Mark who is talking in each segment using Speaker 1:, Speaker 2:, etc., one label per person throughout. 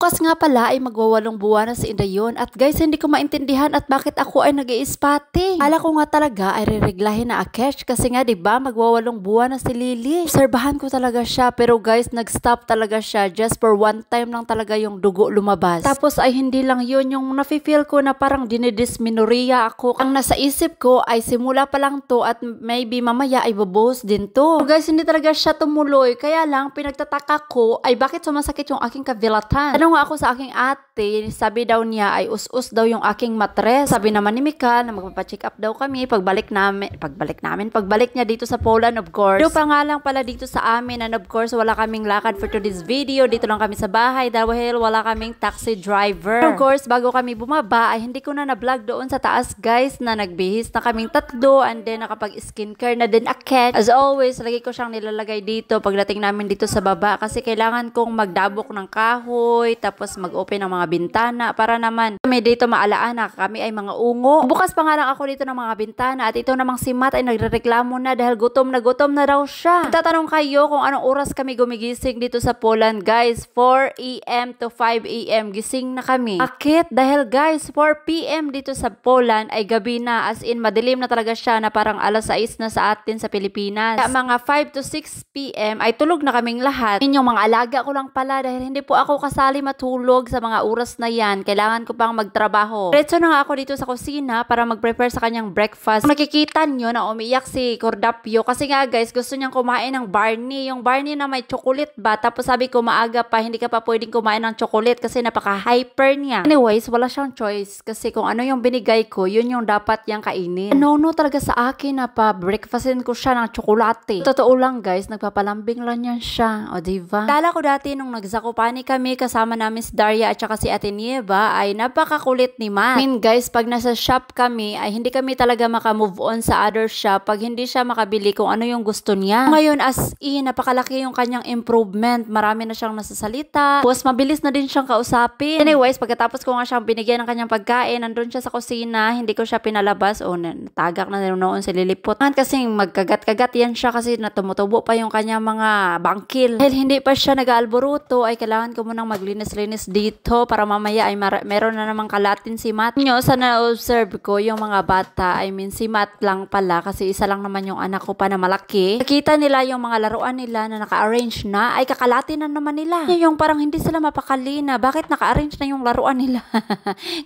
Speaker 1: Bukas nga pala ay magwawalong buwan na si Indayon at guys hindi ko maintindihan at bakit ako ay nag-i-spotting. Ala ko nga talaga ay rireglahin na Akesh kasi nga 'di ba magwawalong buwan na si Lily. Obserbahan ko talaga siya pero guys nag-stop talaga siya just for one time lang talaga yung dugo lumabas. Tapos ay hindi lang yun yung nafe-feel ko na parang dinidismenorrhea ako. Ang nasa isip ko ay simula pa lang to at maybe mamaya ay bubuhos din to. So guys hindi talaga siya tumuloy kaya lang pinagtataka ko ay bakit sumasakit yung aking kavilatan. Ano nga ako sa aking ate, sabi daw niya ay us-us daw yung aking matres. Sabi naman ni Mika na magpapacheck up daw kami pagbalik niya dito sa Poland of course. Pero pa nga lang pala dito sa amin and of course wala kaming lakad for today's video. Dito lang kami sa bahay dahil wala kaming taxi driver. Of course bago kami bumaba ay hindi ko na na-vlog doon sa taas guys na nagbihis na kaming tatlo and then nakapag-skincare na din Akesh. As always, lagi ko siyang nilalagay dito pagdating namin dito sa baba kasi kailangan kong magdabok ng kahoy tapos mag-open ng mga bintana para naman kami dito maalaana kami ay mga ungo. Bukas pa nga lang ako dito ng mga bintana at ito namang si Matt ay nagrereklamo na dahil gutom na daw siya. Tatanong kayo kung anong oras kami gumigising dito sa Poland guys. 4 AM to 5 AM gising na kami. Bakit? Dahil guys 4 PM dito sa Poland ay gabi na as in madilim na talaga siya na parang alas 6 na sa atin sa Pilipinas. Kaya mga 5 to 6 PM ay tulog na kaming lahat. Yun yung mga alaga ko lang pala dahil hindi po ako kasali matulog sa mga oras na yan. Kailangan ko pang magtrabaho. Diretso na nga ako dito sa kusina para mag-prepare sa kanyang breakfast. Nakikita nyo na umiyak si Cordapio kasi nga guys gusto niyang kumain ng Barney. Yung Barney na may chocolate ba? Tapos sabi ko maaga pa hindi ka pa pwedeng kumain ng chocolate kasi napaka-hyper niya. Anyways, wala siyang choice kasi kung ano yung binigay ko, yun yung dapat niyang kainin. No talaga sa akin na pa breakfastin ko siya ng tsokolate. Totoo lang guys, nagpapalambing lang yan siya. O diba? Kala ko dati nung nagsakupani kami kasama namin si Daria at saka si Ate Nieva ay napakakulit ni Matt. I mean guys, pag nasa shop kami ay hindi kami talaga makamove on sa other shop pag hindi siya makabili kung ano yung gusto niya. Ngayon as in, napakalaki yung kanyang improvement. Marami na siyang nasasalita. Tapos mabilis na din siyang kausapin. Anyways, pagkatapos ko nga siyang binigyan ng kanyang pagkain, nandun siya sa kusina, hindi ko siya pinalabas o natagak na noon si Lilipot. Kasi magkagat-kagat yan siya kasi natumutubo pa yung kanyang mga bangkil. Dahil hindi pa siya nag-aalboruto ay kailangan ko munang maglinis-linis dito para mamaya ay meron na namang kalatin si Matt. Nyo, sa na-observe ko yung mga bata, I mean si Matt lang pala kasi isa lang naman yung anak ko pa na malaki. Nakita nila yung mga laruan nila na naka-arrange na ay kakalatin na naman nila. Yung parang hindi sila mapakali na bakit naka-arrange na yung laruan nila.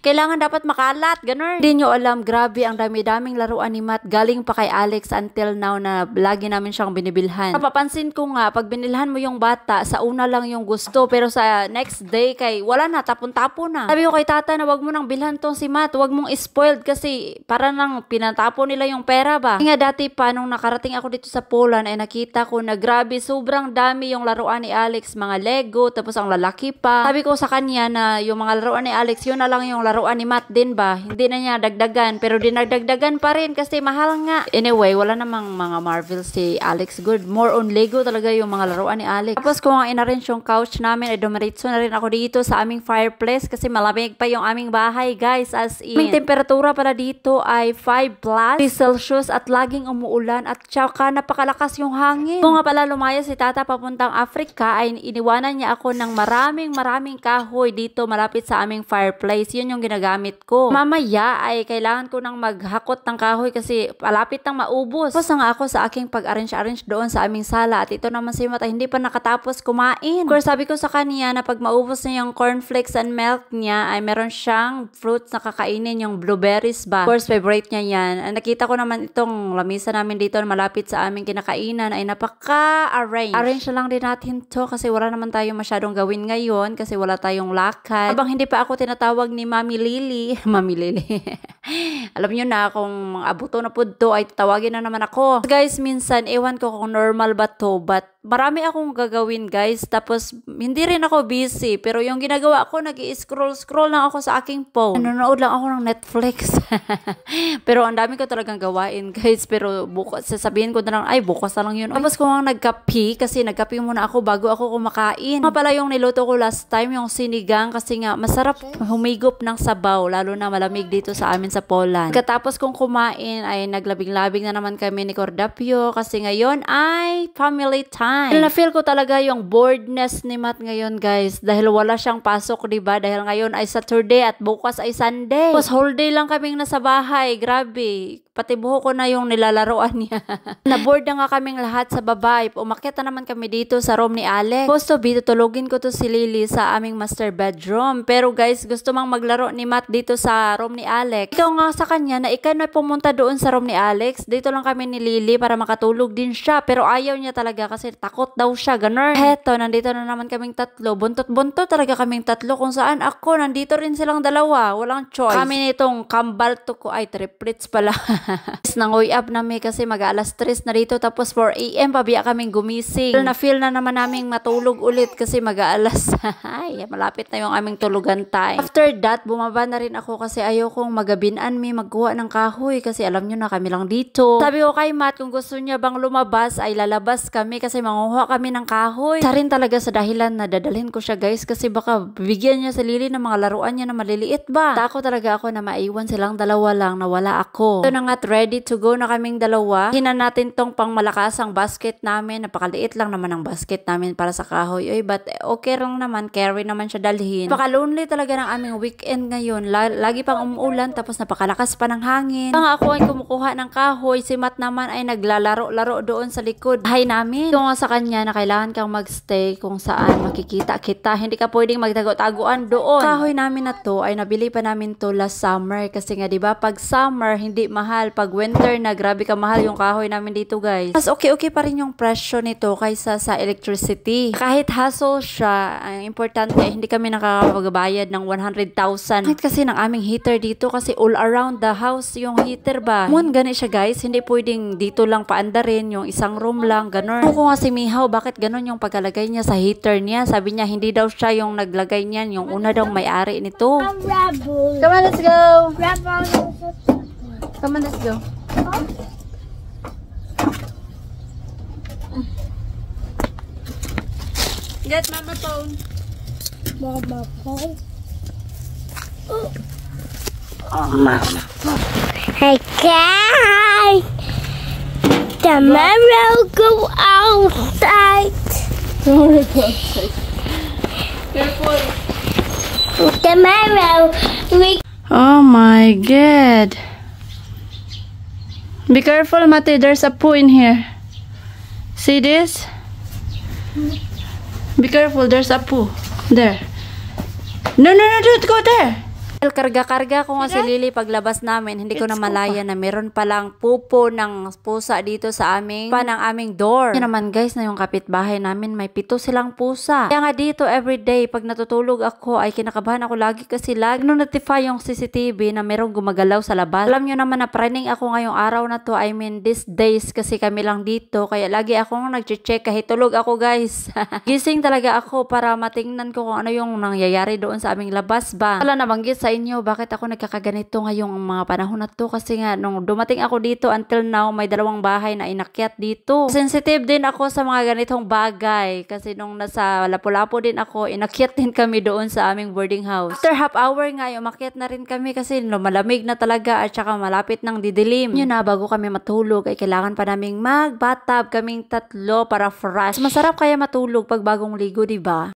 Speaker 1: Kailangan dapat makalat, ganun. Hindi nyo alam, grabe ang dami-daming laruan ni Matt galing pa kay Alex until now na lagi namin siyang binibilhan. Napapansin ko nga, pag binilhan mo yung bata, sa una lang yung gusto pero sa next day kay wala na, tapon-tapon na. Sabi ko kay tata na wag mo nang bilhan tong si Matt, wag mong spoiled kasi para nang pinatapon nila yung pera ba. Nga dati pa nung nakarating ako dito sa Poland ay nakita ko na grabe sobrang dami yung laruan ni Alex, mga Lego, tapos ang lalaki pa. Sabi ko sa kanya na yung mga laruan ni Alex, yun na lang yung laruan ni Matt din ba. Hindi na niya dagdagan pero dinagdagdagan pa rin kasi mahal nga. Anyway, wala namang mga Marvel si Alex Good. More on Lego talaga yung mga laruan ni Alex. Tapos kung ang inarrange yung couch namin ay dumiretso na rin ako dito sa aming fireplace kasi malamig pa yung aming bahay guys as in. Ang temperatura pala dito ay 5 plus Celsius at laging umuulan at tsaka napakalakas yung hangin. Kung nga pala lumaya si tata papuntang Africa ay iniwanan niya ako ng maraming kahoy dito malapit sa aming fireplace. Yun yung ginagamit ko. Mamaya ay kailangan ko nang maghakot ng kahoy kasi palapit nang maubos. Tapos nga ako sa aking pag-arrange doon sa aming sala at ito naman si Matt ay hindi pa nakatapos kumain. Of course, sabi ko sa kanya na pag maubos na yung cornflakes and milk niya ay meron siyang fruits na kakainin yung blueberries ba. Of course, favorite niya yan. Nakita ko naman itong lamisa namin dito malapit sa aming kinakainan ay napaka-arrange. Arrange na lang din natin to kasi wala naman tayong masyadong gawin ngayon kasi wala tayong lakad. Habang hindi pa ako tinatawag ni Mami Lily. Mami Lily. Alam nyo na kung abuto na po to ay tawagin na naman ako. Guys, minsan ewan ko kung normal ba to but marami akong gagawin guys tapos hindi rin ako busy pero yung ginagawa ko nag-i-scroll lang ako sa aking phone. Nanonood lang ako ng Netflix. Pero ang dami ko talagang gawain guys pero bukas sasabihin ko na lang ay bukas na lang yun. Tapos kung nagkape kasi nagkape muna ako bago ako kumakain. Pala yung niluto ko last time yung sinigang kasi nga masarap humigop ng sabaw lalo na malamig dito sa amin sa Poland. Katapos kong kumain ay naglabing-labing na naman kami ni Cordapio kasi ngayon ay family time. time. Feel ko talaga yung boredness ni Matt ngayon guys dahil wala siyang pasok, diba? Dahil ngayon ay Saturday at bukas ay Sunday. Tapos whole day lang kaming nasa bahay. Grabe. Pati buho ko na yung nilalaroan niya. Na-board na nga kaming lahat sa babae. Umakyat na naman kami dito sa room ni Alex. Supposed to be, tutulogin ko to si Lily sa aming master bedroom. Pero guys, gusto mang maglaro ni Matt dito sa room ni Alex. Ikaw nga sa kanya na ikaw na pumunta doon sa room ni Alex. Dito lang kami ni Lily para makatulog din siya. Pero ayaw niya talaga kasi takot daw siya. Ganun. Heto, nandito na naman kaming tatlo. Buntot-buntot talaga kaming tatlo kung saan ako. Nandito rin silang dalawa. Walang choice. Kami nitong kambal to ko. Ay, triplets pala. Nangoy up namin kasi mag-alas 3 na dito tapos 4 AM pabiya kaming gumising. Na-feel na naman naming matulog ulit kasi mag-alas. Ay, malapit na yung aming tulugan time. After that, bumaba na rin ako kasi ayaw kong magabinan magkuha ng kahoy kasi alam nyo na kami lang dito. Sabi ko kay Matt kung gusto niya bang lumabas ay lalabas kami kasi manguha kami ng kahoy. Sa rin talaga sa dahilan na dadalhin ko siya guys kasi baka bigyan niya sa Lily ng mga laruan niya na maliliit ba. Tako talaga ako na maiwan silang dalawa lang na wala ako. Ito na nga't ready to go na kaming dalawa. Hinan natin tong pangmalakasang basket namin. Napakaliit lang naman ang basket namin para sa kahoy. Oy, but okay lang naman. Carry naman siya dalhin. Napaka-lonely talaga ng aming weekend ngayon. Lagi pang umuulan tapos napakalakas pa ng hangin. Ang ako ay kumukuha ng kahoy. Si Matt naman ay naglalaro-laro doon sa likod bahay namin. Ito nga sa kanya na kailangan kang magstay kung saan makikita kita. Hindi ka pwedeng magtago-taguan doon. Kahoy namin na to ay nabili pa namin to last summer kasi nga diba pag summer hindi mahal. Pag winter na grabe ka mahal yung kahoy namin dito guys. Mas okay pa rin yung presyo nito kaysa sa electricity. Kahit hassle siya, ang importante hindi kami nakakapagbayad ng 100,000. Kahit kasi ng aming heater dito kasi all around the house yung heater ba. Mun gani siya guys, hindi pwedeng dito lang paandarin yung isang room lang, ganun. Ako nga si Mihaw, bakit ganun yung pagkalagay niya sa heater niya? Sabi niya hindi daw siya yung naglagay niyan, yung una daw may-ari nito. Come on, let's go! Come on, let's go. Get mama phone.
Speaker 2: Mama phone. Oh, mama phone. Hey guys, tomorrow go outside.
Speaker 1: Tomorrow go outside. Careful.
Speaker 2: Tomorrow we.
Speaker 1: Oh my God. Be careful, Mate. There's a poo in here. See this? Be careful. There's a poo. There. No, don't go there. Karga-karga ko nga si Lily paglabas namin, hindi ko na malaya na meron palang pupo ng pusa dito sa aming door. Yan naman guys na yung kapitbahay namin, may 7 silang pusa. Kaya nga dito everyday pag natutulog ako ay kinakabahan ako lagi kasi lagi notify yung CCTV na merong gumagalaw sa labas. Alam nyo naman na praning ako ngayong araw na to, I mean these days kasi kami lang dito kaya lagi akong nag-check kahit tulog ako guys. Gising talaga ako para matingnan ko kung ano yung nangyayari doon sa aming labas ba. Wala nabanggit sa inyo bakit ako nagkakaganito ngayong mga panahon na to kasi nga nung dumating ako dito until now may 2 bahay na inakyat dito. Sensitive din ako sa mga ganitong bagay kasi nung nasa Lapu-Lapu din ako inakyat din kami doon sa aming boarding house. After half hour nga umakyat na rin kami kasi malamig na talaga at saka malapit ng didilim. Yun na bago kami matulog ay kailangan pa naming magbatab kaming 3 para fresh. Masarap kaya matulog pag bagong ligo, diba?